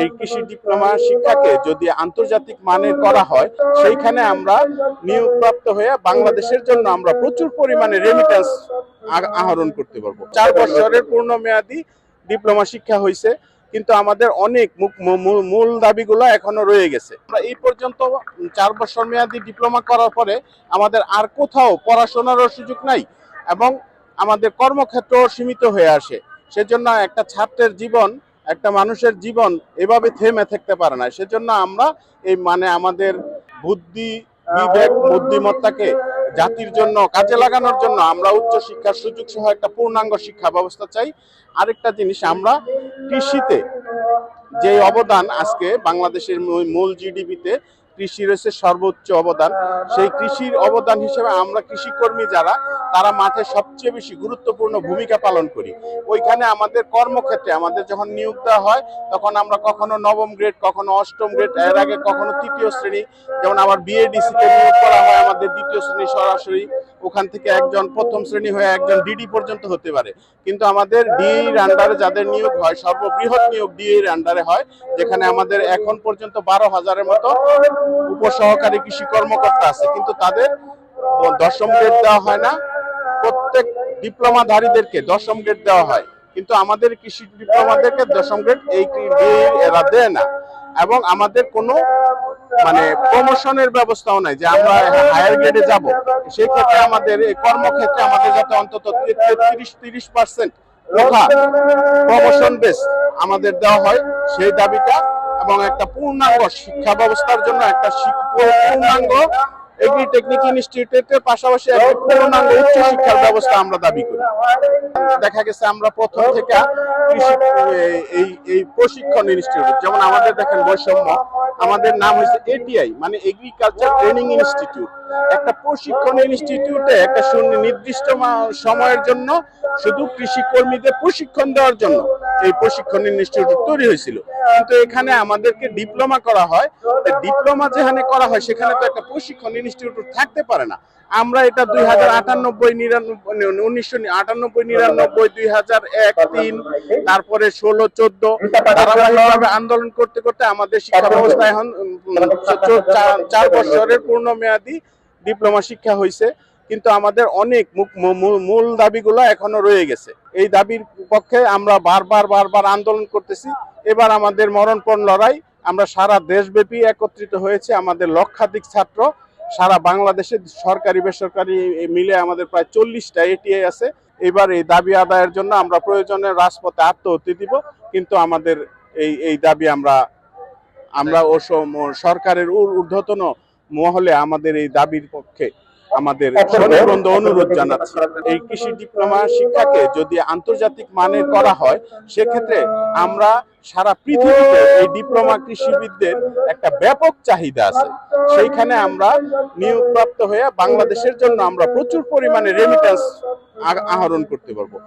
এই কৃষি ডিপ্লোমা শিক্ষাকে যদি আন্তর্জাতিক মানের করা হয়, সেইখানে আমরা নিয়োগপ্রাপ্ত হয়ে বাংলাদেশের জন্য আমরা প্রচুর পরিমাণে রেমিটেন্স আহরণ করতে পারবো। 4 বছরের পূর্ণমেয়াদী ডিপ্লোমা শিক্ষা হয়েছে, কিন্তু আমাদের অনেক মূল দাবিগুলো এখনো রয়ে গেছে। আমরা এই পর্যন্ত 4 বছর মেয়াদী ডিপ্লোমা করার পরে আমাদের আর কোথাও পড়াশোনারও সুযোগ নাই এবং আমাদের কর্মক্ষেত্র সীমিত হয়ে আসে। সেজন্য একটা ছাত্রের জীবন, একটা মানুষের জীবন এভাবে থেমে থাকতে পারে না। সেজন্য আমরা আমাদের বুদ্ধি, বিবেক, বুদ্ধিমত্তাকে জাতির জন্য কাজে লাগানোর জন্য আমরা উচ্চ শিক্ষার সুযোগ সহ একটা পূর্ণাঙ্গ শিক্ষা ব্যবস্থা চাই। আরেকটা জিনিস, আমরা কৃষিতে যে অবদান আজকে বাংলাদেশের মূল জিডিপিতে কৃষি রয়েছে সর্বোচ্চ অবদান, সেই কৃষির অবদান হিসেবে আমরা কৃষিকর্মী যারা, তারা মাঠে সবচেয়ে বেশি গুরুত্বপূর্ণ ভূমিকা পালন করি। ওইখানে আমাদের কর্মক্ষেত্রে আমাদের যখন নিয়োগ দেওয়া হয়, তখন আমরা কখনো নবম গ্রেড, কখনো অষ্টম গ্রেড, এর আগে কখনো তৃতীয় শ্রেণী, যেমন আবার বিএডিসিতে নিয়োগ করা হয় আমাদের দ্বিতীয় শ্রেণী সরাসরি, ওখান থেকে একজন প্রথম শ্রেণী হয়ে একজন ডিডি পর্যন্ত হতে পারে। কিন্তু আমাদের ডিএর আন্ডারে যাদের নিয়োগ হয়, সর্ববৃহৎ নিয়োগ ডিএর আন্ডারে হয়, যেখানে আমাদের এখন পর্যন্ত 12,000-এর মতো উপসহকারী কৃষি কর্মকর্তা আছে, কিন্তু তাদের দশম গ্রেড দেওয়া হয় না। প্রত্যেক ডিপ্লোমাধারীদেরকে দশম গ্রেড দেওয়া হয়, কিন্তু আমাদের কৃষি ডিপ্লোমাদেরকে দশম গ্রেড এরা দেয় না। এবং আমাদের কোনো প্রমোশনের ব্যবস্থাও নাই যে আমরা হায়ার গ্রেডে যাব। সেই ক্ষেত্রে আমাদের এই কর্মক্ষেত্রে আমাদের যাতে অন্তত 30% কোঠা প্রমোশন বেস আমাদের দেওয়া হয়, সেই দাবিটা, এবং একটা পূর্ণাঙ্গ শিক্ষা ব্যবস্থার জন্য একটা পূর্ণাঙ্গ এগ্রি টেকনিক ইনস্টিটিউটের পাশাপাশি একটা পূর্ণাঙ্গ উচ্চ শিক্ষার ব্যবস্থা আমরা দাবি করি। দেখা গেছে আমরা প্রথম থেকে কৃষি এই প্রশিক্ষণ ইনস্টিটিউট, যেমন আমাদের দেখেন বৈষম্য, আমাদের নাম হয়েছে এটিআই, মানে এগ্রিকালচার ট্রেনিং ইনস্টিটিউট। একটা প্রশিক্ষণ ইনস্টিটিউটে একটা নির্দিষ্ট সময়ের জন্য শুধু কৃষি কর্মীদের প্রশিক্ষণ দেওয়ার জন্য এই প্রশিক্ষণ ইনস্টিটিউট তৈরি হয়েছিল। কিন্তু এখানে আমাদেরকে ডিপ্লোমা করা হয়, ডিপ্লোমা যেখানে করা হয় সেখানে তো একটা প্রশিক্ষণ ইনস্টিটিউট থাকতে পারে না। আমরা এটা 1998-99, তারপরে 16-14 ধারাবাহিকভাবে আন্দোলন করতে করতে আমাদের শিক্ষা ব্যবস্থা এখন 4 বছরের পূর্ণমেয়াদী ডিপ্লোমা শিক্ষা হয়েছে, কিন্তু আমাদের অনেক মূল দাবিগুলো এখনো রয়ে গেছে। এই দাবির পক্ষে আমরা বারবার আন্দোলন করতেছি। এবার আমাদের মরণপণ লড়াই, আমরা সারা দেশব্যাপী একত্রিত হয়েছে। আমাদের লক্ষাধিক ছাত্র সারা বাংলাদেশে, সরকারি বেসরকারি মিলে আমাদের প্রায় 40টা এটিআই আছে। এবার এই দাবি আদায়ের জন্য আমরা প্রয়োজনে রাজপথে আত্মহত্যা দিব, কিন্তু আমাদের এই দাবি আমরা সরকারের ঊর্ধ্বতন মহলে আমাদের এই দাবির পক্ষে আমাদের সনির্বন্ধ অনুরোধ জানাচ্ছি। এই কৃষি ডিপ্লোমা শিক্ষাকে যদি আন্তর্জাতিক মানের করা হয়, সেক্ষেত্রে আমরা সারা পৃথিবীতে এই ডিপ্লোমা কৃষিবিদদের একটা ব্যাপক চাহিদা আছে। সেইখানে আমরা নিয়োগপ্রাপ্ত হয়ে বাংলাদেশের জন্য আমরা প্রচুর পরিমাণে রেমিটেন্স আহরণ করতে পারবো।